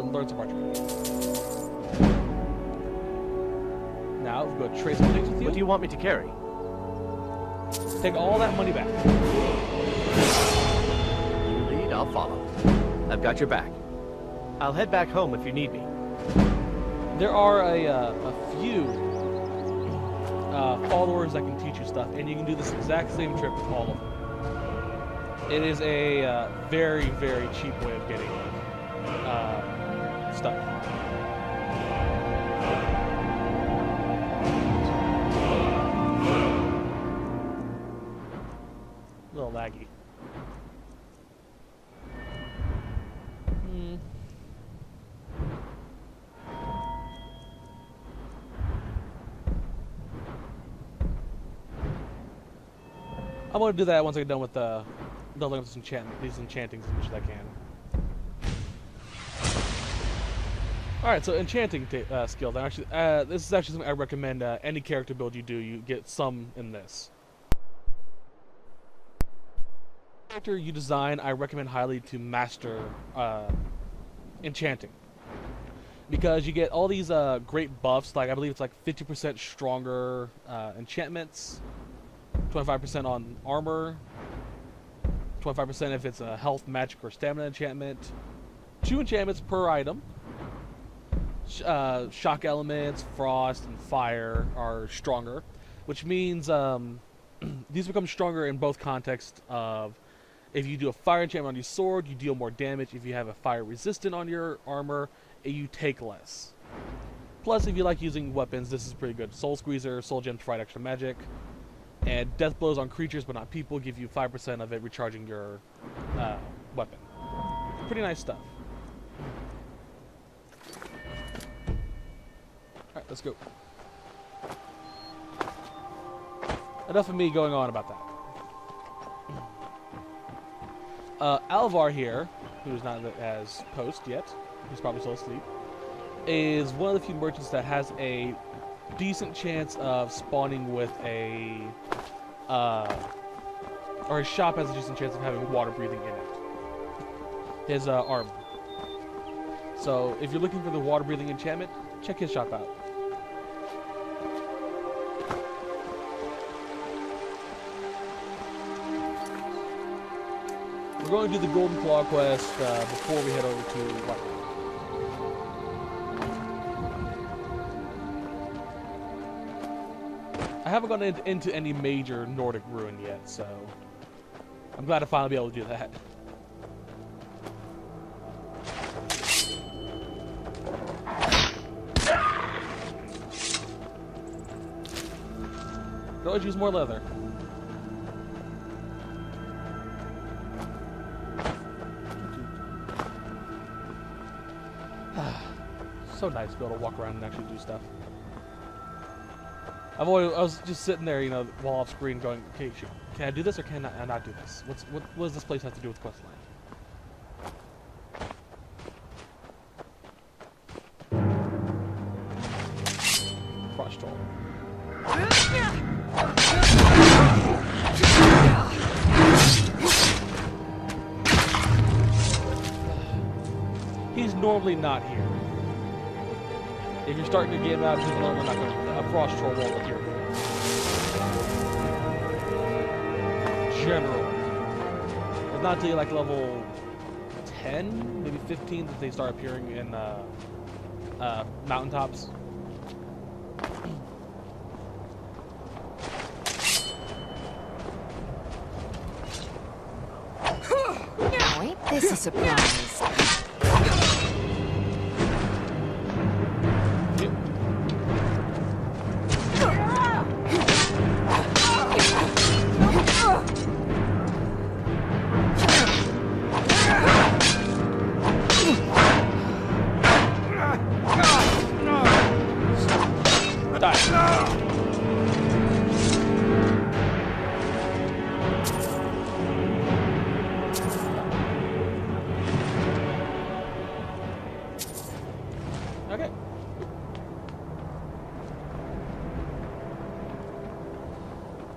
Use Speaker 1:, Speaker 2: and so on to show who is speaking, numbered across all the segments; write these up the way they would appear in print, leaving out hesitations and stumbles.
Speaker 1: and learn some archery. Now, we've got to trade some things with you.
Speaker 2: What do you want me to carry?
Speaker 1: Take all that money back.
Speaker 2: You lead, I'll follow. I've got your back. I'll head back home if you need me.
Speaker 1: There are a few followers that can teach you stuff, and you can do this exact same trip with all of them. It is a very, very cheap way of getting stuff. A little laggy. I'm going to do that once I get done with building up these enchantings as much as I can. Alright, so enchanting skill. Actually, this is actually something I recommend any character build you do, you get some in this. Character you design, I recommend highly to master enchanting. Because you get all these great buffs, like I believe it's like 50% stronger enchantments, 25% on armor, 25% if it's a health, magic, or stamina enchantment, 2 enchantments per item. Shock elements, frost, and fire are stronger, which means these become stronger in both contexts of if you do a fire enchantment on your sword, you deal more damage. If you have a fire resistant on your armor, you take less. Plus, if you like using weapons, this is pretty good. Soul Squeezer, Soul Gems provide extra magic. And death blows on creatures but not people give you 5% of it recharging your weapon. Pretty nice stuff. Alright, let's go. Enough of me going on about that. Alvar here, who's not as post yet, he's probably still asleep, is one of the few merchants that has a decent chance of spawning with a or his shop has a decent chance of having water breathing in it. His armor. So if you're looking for the water breathing enchantment, check his shop out. We're going to do the Golden Claw quest before we head over to White. I haven't gone into any major Nordic ruin yet, so I'm glad to finally be able to do that. Could always use more leather. So nice to be able to walk around and actually do stuff. I was just sitting there, you know, while off screen going, okay, can I do this or can I not do this? What does this place have to do with Questline? Frost Troll. He's normally not here. If you're starting to get him out, he's normally not going to. A Frost Troll won't appear here. Generally. It's not until like level 10, maybe 15 that they start appearing in mountaintops.
Speaker 3: Wait, this is a surprise.
Speaker 1: Okay.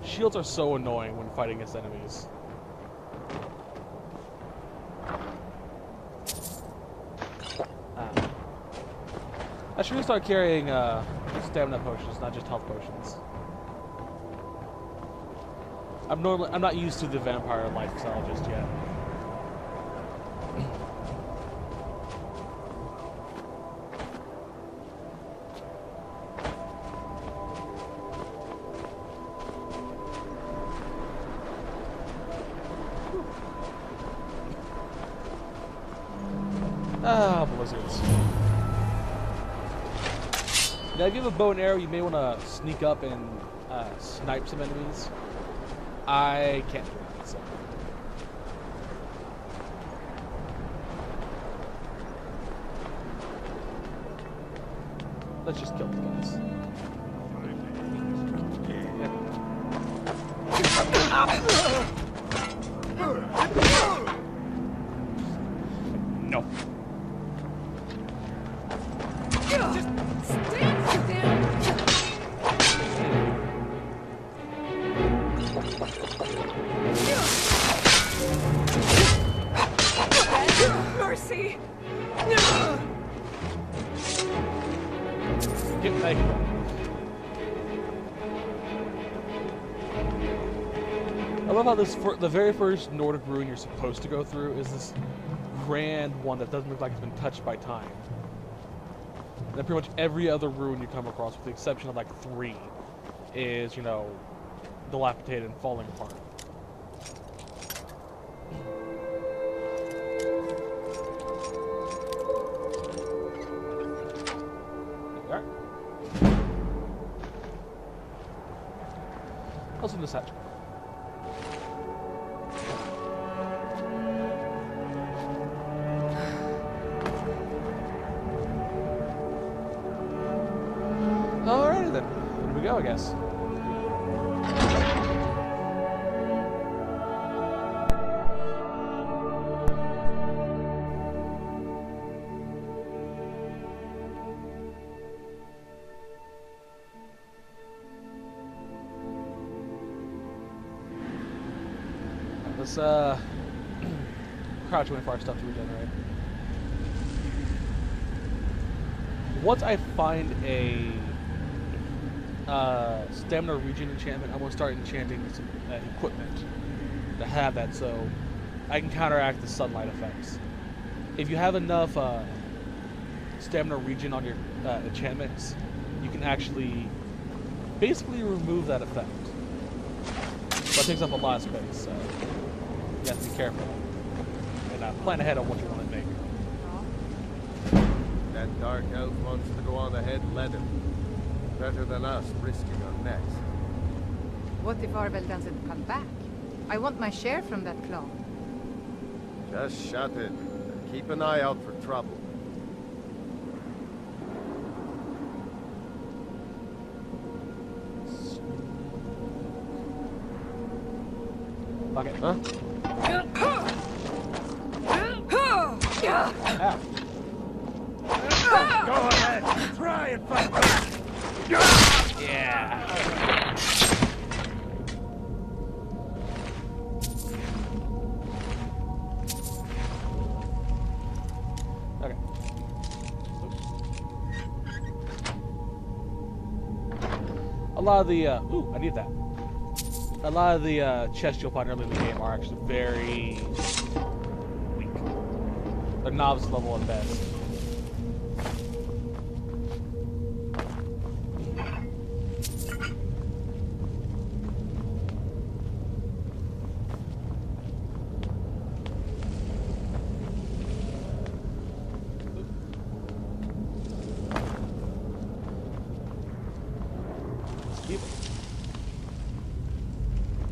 Speaker 1: Shields are so annoying when fighting against enemies. Ah. I should really start carrying stamina potions, not just health potions. I'm not used to the vampire lifestyle just yet. Ah, blizzards. Now, if you have a bow and arrow, you may want to sneak up and snipe some enemies. I can't do that, so. Let's just kill these guys. No.
Speaker 3: Just stand still. Mercy.
Speaker 1: Get back. I love how the very first Nordic ruin you're supposed to go through is this grand one that doesn't look like it's been touched by time. And then pretty much every other ruin you come across, with the exception of like 3, is, you know, dilapidated and falling apart. There. What's in this hatch? Alrighty then. Here we go, I guess. Let's crouch wait for our stuff to regenerate. Once I find a stamina regen enchantment, I'm going to start enchanting some equipment to have that, so I can counteract the sunlight effects. If you have enough stamina regen on your enchantments, you can actually basically remove that effect. But it takes up a lot of space, so you have to be careful and plan ahead on what you want to make.
Speaker 4: That dark elf wants to go on ahead, let him. Better than us risking our necks.
Speaker 3: What if Arvel doesn't come back? I want my share from that claw.
Speaker 4: Just shut it. Keep an eye out for trouble.
Speaker 1: Okay. Huh? Ow.
Speaker 4: Go ahead. Try and fight back.
Speaker 1: Yeah. Okay. A lot of the ooh, I need that. A lot of the chests you'll find early in the game are actually very weak. They're novice level at best.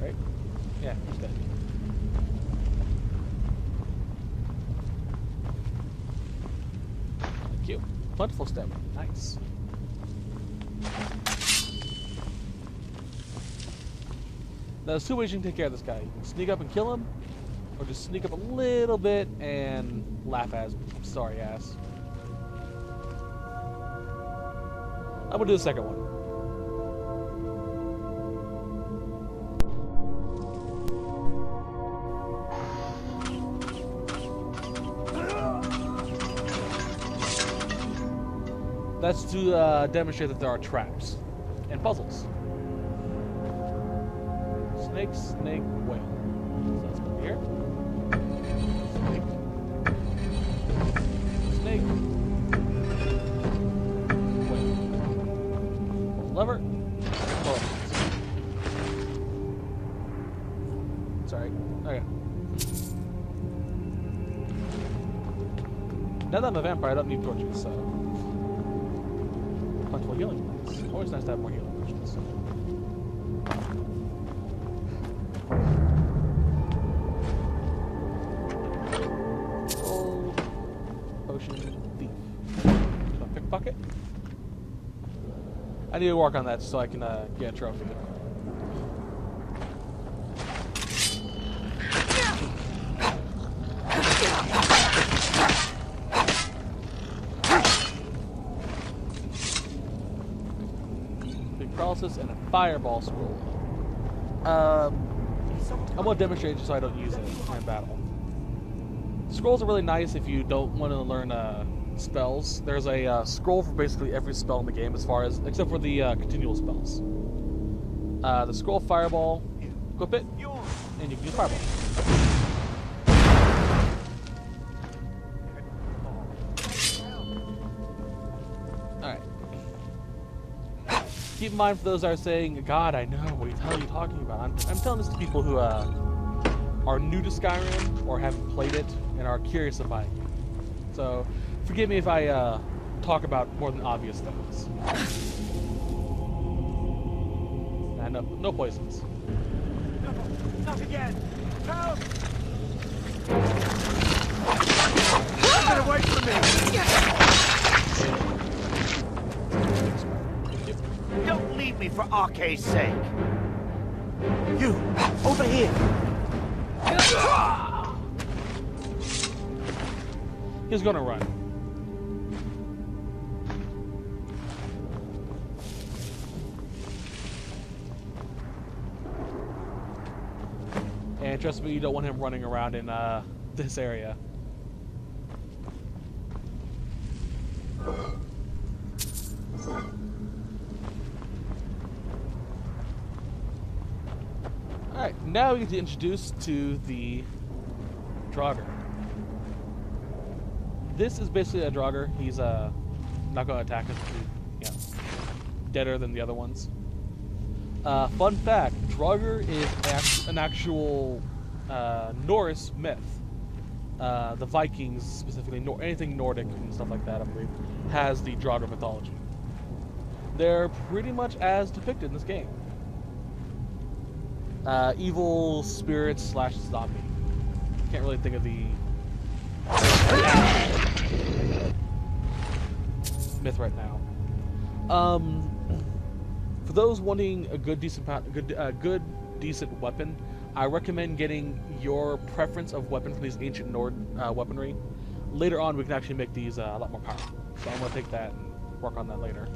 Speaker 1: Right? Yeah, he's dead. Thank you. Plentiful stamina. Nice. Now, there's 2 ways you can take care of this guy. You can sneak up and kill him, or just sneak up a little bit and laugh at his sorry ass. I'm gonna do the second one. That's to demonstrate that there are traps and puzzles. Snake, snake, whale. So let's put it here. Snake. Snake. Whale. Lever. Pull. Sorry. Okay. Now that I'm a vampire, I don't need torches, so. Plentiful healing points. Always nice to have more healing potions. Gold. Potion. Thief. There's my pickpocket. I need to work on that so I can get a trophy. And a fireball scroll. I'm going to demonstrate just so I don't use it in battle. Scrolls are really nice if you don't want to learn spells. There's a scroll for basically every spell in the game, except for the continual spells. The scroll fireball, equip it, and you can use fireball. Keep in mind, for those that are saying, God, I know, what the hell are you talking about? I'm telling this to people who are new to Skyrim or haven't played it and are curious about it. So, forgive me if I talk about more than obvious things. And no poisons.
Speaker 5: No, not again! Help! Get away from me! Don't leave me for Arcade's sake. You, over here.
Speaker 1: He's gonna run. And trust me, you don't want him running around in this area. Alright, now we get to introduce to the Draugr. This is basically a Draugr. He's not going to attack us. He's, deader than the other ones. Fun fact, Draugr is an actual Norse myth. The Vikings, specifically, anything Nordic and stuff like that, I believe, has the Draugr mythology. They're pretty much as depicted in this game. Evil spirits / zombie. Can't really think of the myth right now. For those wanting a good decent weapon, I recommend getting your preference of weapon for these ancient Nord weaponry. Later on, we can actually make these a lot more powerful. So I'm going to take that and work on that later.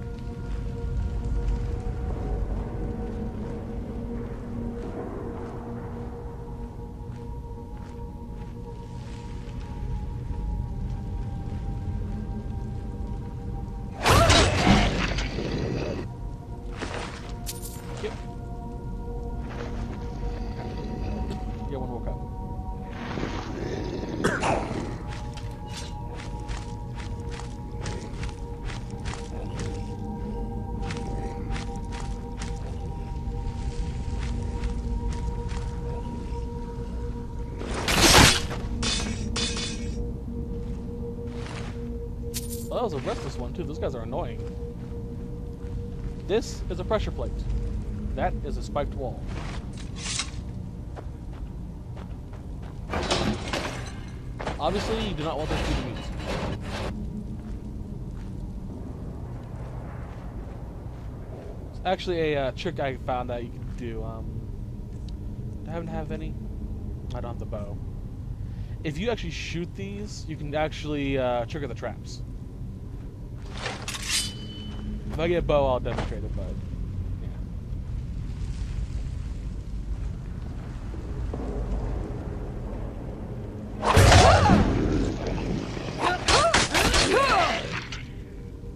Speaker 1: Well, that was a restless one, too. Those guys are annoying. This is a pressure plate. That is a spiked wall. Obviously, you do not want those two to meet. It's actually a trick I found that you can do. I haven't have any. I don't have the bow. If you actually shoot these, you can actually trigger the traps. If I get a bow, I'll demonstrate it, but yeah.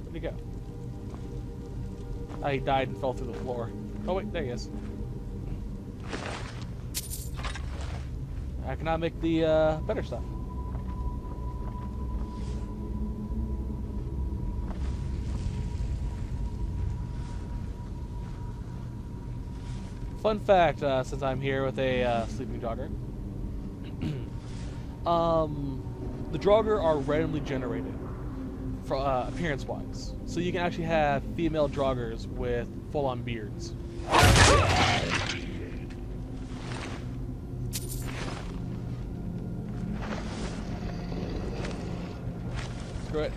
Speaker 1: Where'd he go? He died and fell through the floor. Oh wait, there he is. I cannot make the better stuff. Fun fact, since I'm here with a sleeping jogger, the Draugr are randomly generated, for appearance-wise. So you can actually have female Draugrs with full-on beards. Screw it.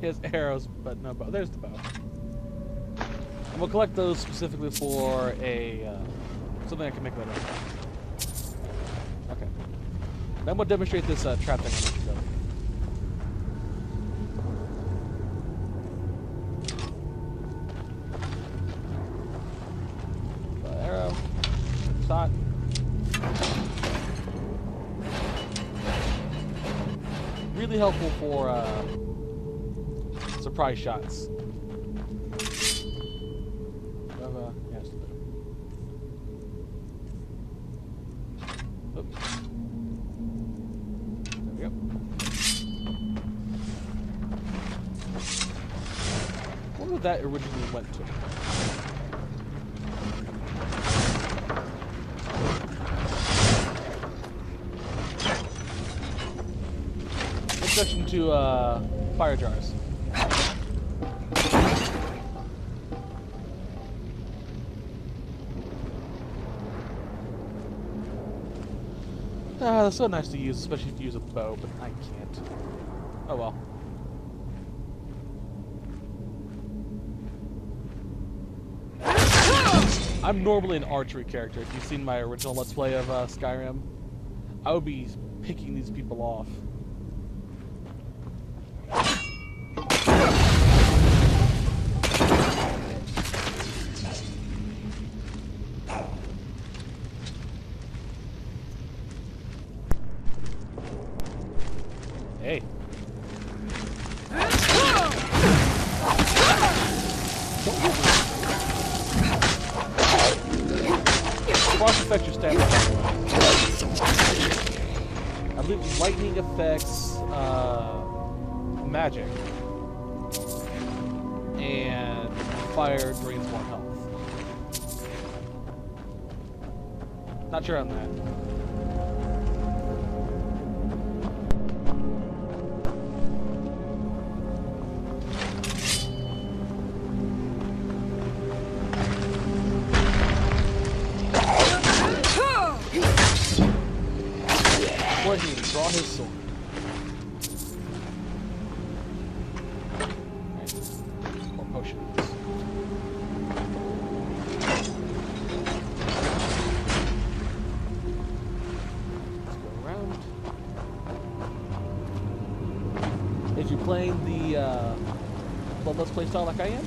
Speaker 1: He has arrows, but no bow. There's the bow. And we'll collect those specifically for a something I can make later. Okay. Then we'll demonstrate this trap thing I mentioned earlier. Arrow. Shot. Really helpful for surprise shots. Yes. Oops. There we go. What would that originally went to? Section to fire jars. That's so nice to use, especially if you use a bow, but I can't. Oh well. I'm normally an archery character. If you've seen my original Let's Play of Skyrim, I would be picking these people off. Hey. Frost affects your stamina. I believe lightning affects magic. And fire drains more health. Not sure on that. Draw his sword. Right. More potions. Let's go around. If you're playing the Bloodlust playstyle like I am,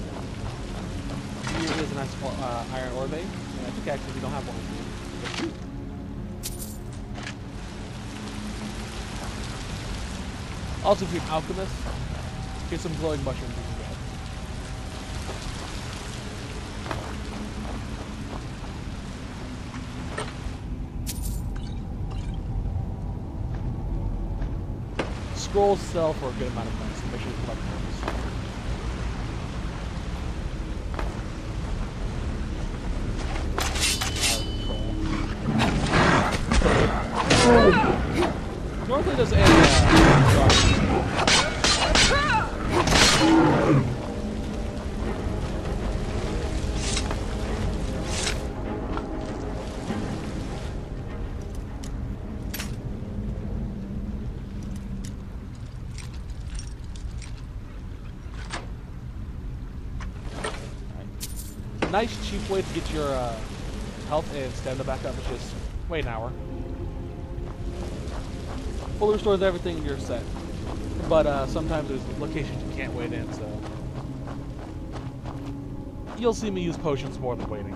Speaker 1: here is a nice iron ore vein. I think actually we don't have one. There's two. Also, if you're an alchemist, here's some glowing mushrooms you can get. Scrolls sell for a good amount of money, so make sure you collect those. Normally there's a nice cheap way to get your health and stamina back up is just wait an hour. Fully restores everything, you're set. But sometimes there's locations you can't wait in, so you'll see me use potions more than waiting.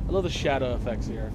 Speaker 1: I love the shadow effects here.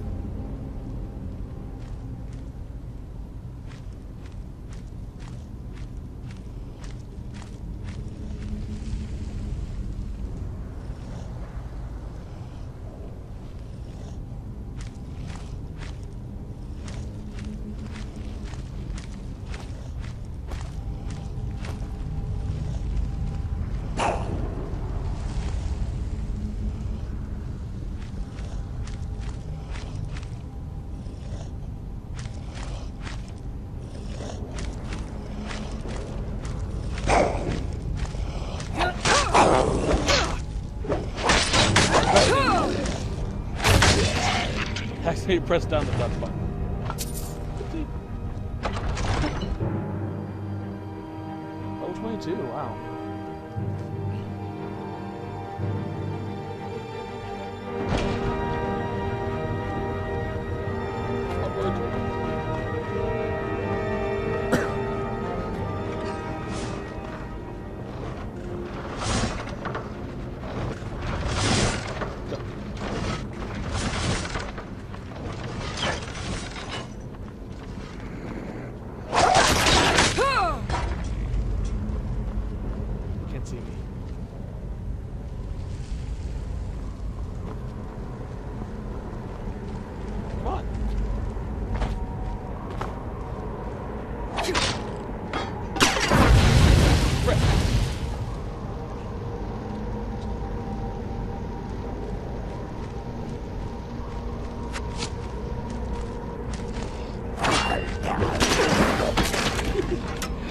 Speaker 1: Accidentally press down the duck button. Level 22, wow.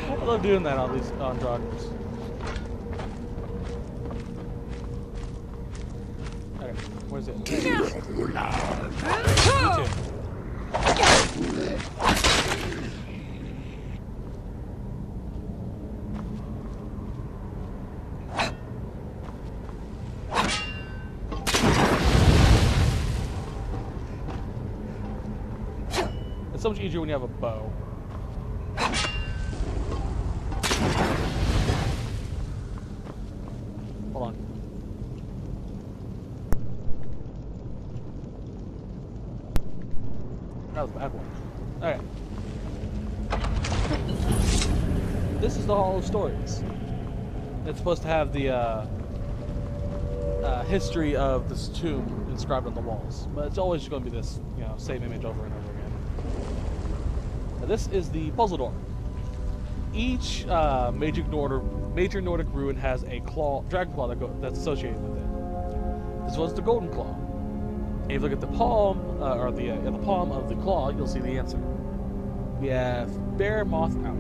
Speaker 1: I love doing that on these joggers. Okay, where's it? You too. It's so much easier when you have a bow. Hold on. That was a bad one. Alright. This is the Hall of Stories. It's supposed to have the history of this tomb inscribed on the walls. But it's always just going to be this, you know, same image over and over again. Now, this is the puzzle door. Each major Nordic ruin has a dragon claw that's associated with it. This was the golden claw. And if you look at the palm, the palm of the claw, you'll see the answer. We have Bear Moth Out.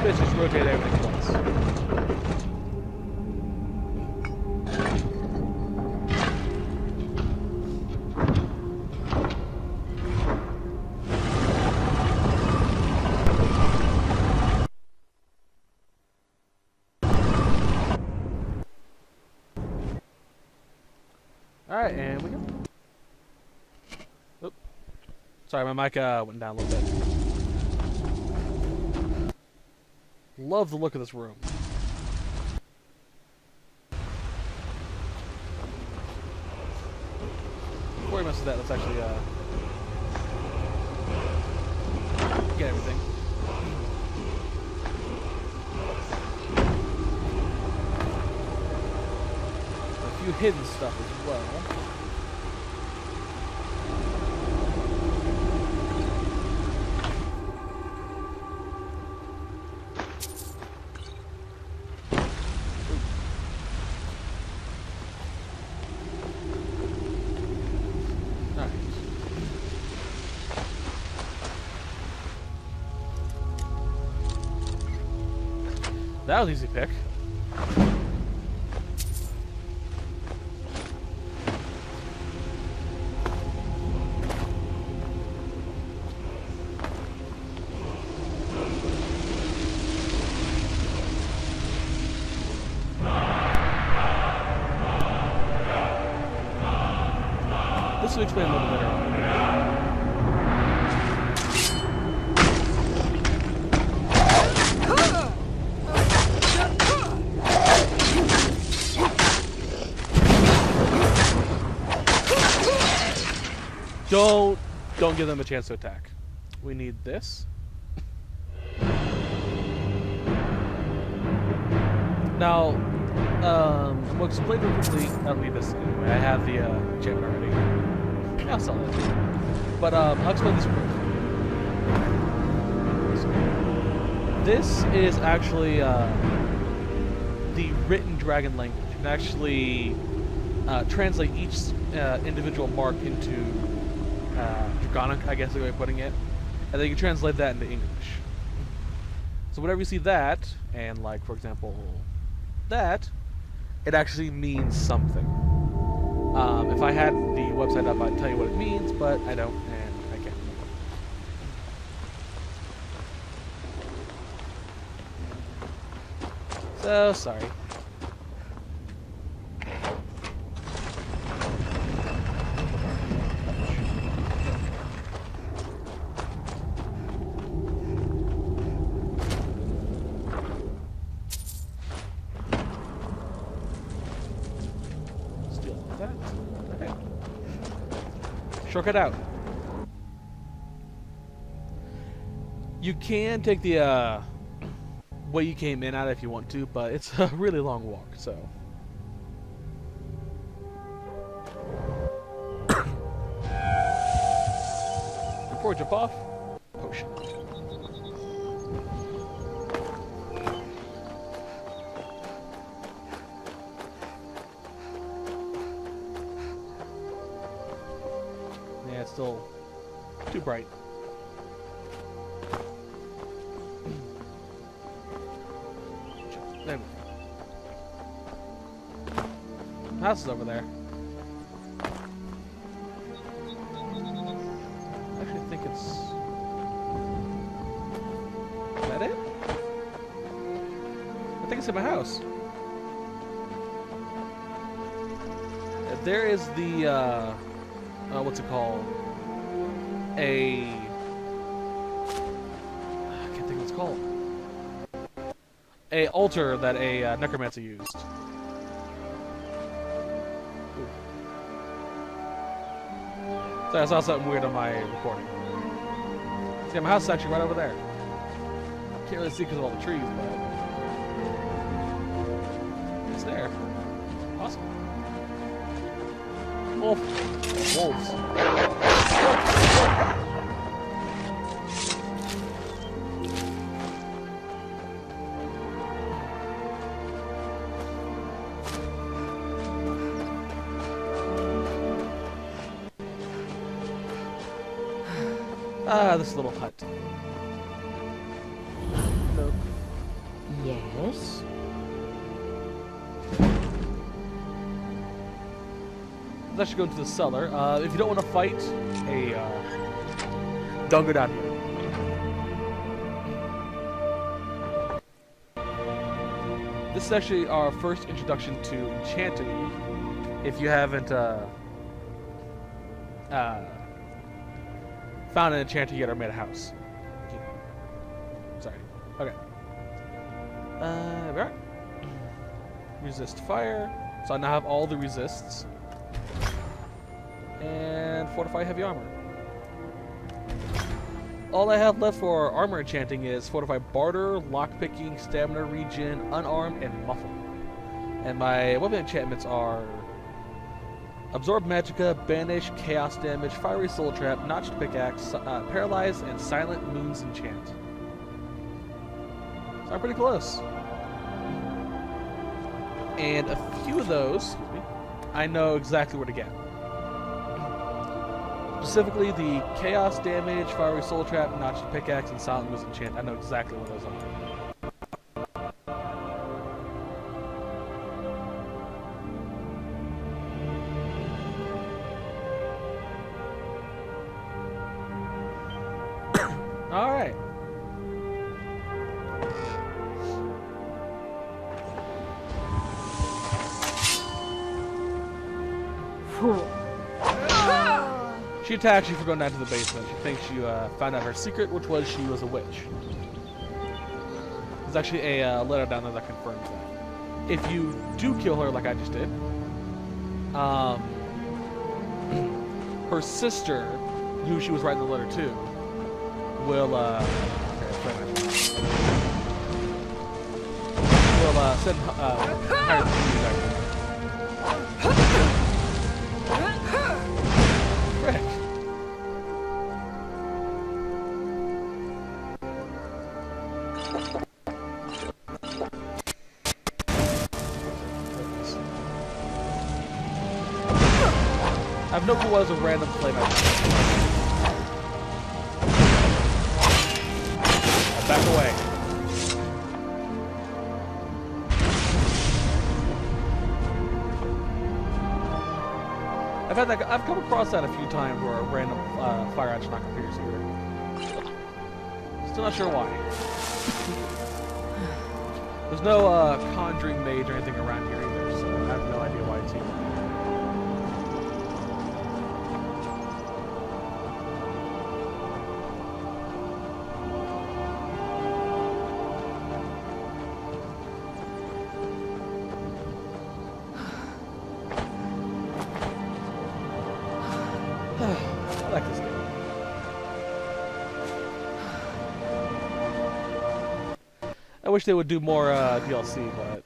Speaker 1: This just rotate everything once. Alright, and we go. Oop. Sorry, my mic went down a little bit. Love the look of this room. Before we mess with that, let's actually get everything. A few hidden stuff as well. That was easy pick. to explain a little bit earlier. Don't give them a chance to attack. We need this. Now, I'm going to explain real quickly. I don't need this anyway. I have the enchantment already. I'll sell it. But I'll explain this quick. This is actually the written dragon language. You can actually translate each individual mark into Draconic, I guess is the way of putting it. And then you can translate that into English. So whenever you see that, and like, for example, that, it actually means something. If I had the website up, I'd tell you what it means, but I don't, and I can't. So, sorry. Shortcut out. You can take the way you came in at if you want to, but it's a really long walk, so. Before we jump off, potion. Yeah, it's still too bright. There we go. House is over there. I actually think it's... Is that it? I think it's in my house. There is the, what's it called? I can't think what it's called. A altar that a necromancer used. Ooh. So I saw something weird on my recording. See, my house is actually right over there. Can't really see because of all the trees, but it's there. Awesome. Wolf. Wolves. Ah, this little hut. Nope.
Speaker 6: Yes?
Speaker 1: Let's go into the cellar. If you don't want to fight, don't go down here. This is actually our first introduction to enchanting. If you haven't found an enchanter yet or made a house. Sorry. Okay. Alright. Resist fire. So I now have all the resists. And fortify heavy armor. All I have left for armor enchanting is fortify barter, lockpicking, stamina regen, unarmed, and muffle. And my weapon enchantments are absorb magicka, banish, chaos damage, fiery soul trap, notched pickaxe, paralyze, and silent moons enchant. So I'm pretty close. And a few of those, excuse me, I know exactly where to get. Specifically, the chaos damage, fiery soul trap, notched pickaxe, and silent moons enchant. I know exactly where those are. All right.
Speaker 6: Fool.
Speaker 1: She attacks you for going down to the basement. She thinks you found out her secret, which was she was a witch. There's actually a letter down there that confirms that. If you do kill her, like I just did, her sister, who she was writing the letter to, will send higher things. Frick. I have no clue what is a random flame. Back away. I've come across that a few times where a random fire action knock appears here. Still not sure why. There's no conjuring mage or anything around here either, so I have no idea why it's here. I like this game. I wish they would do more DLC, but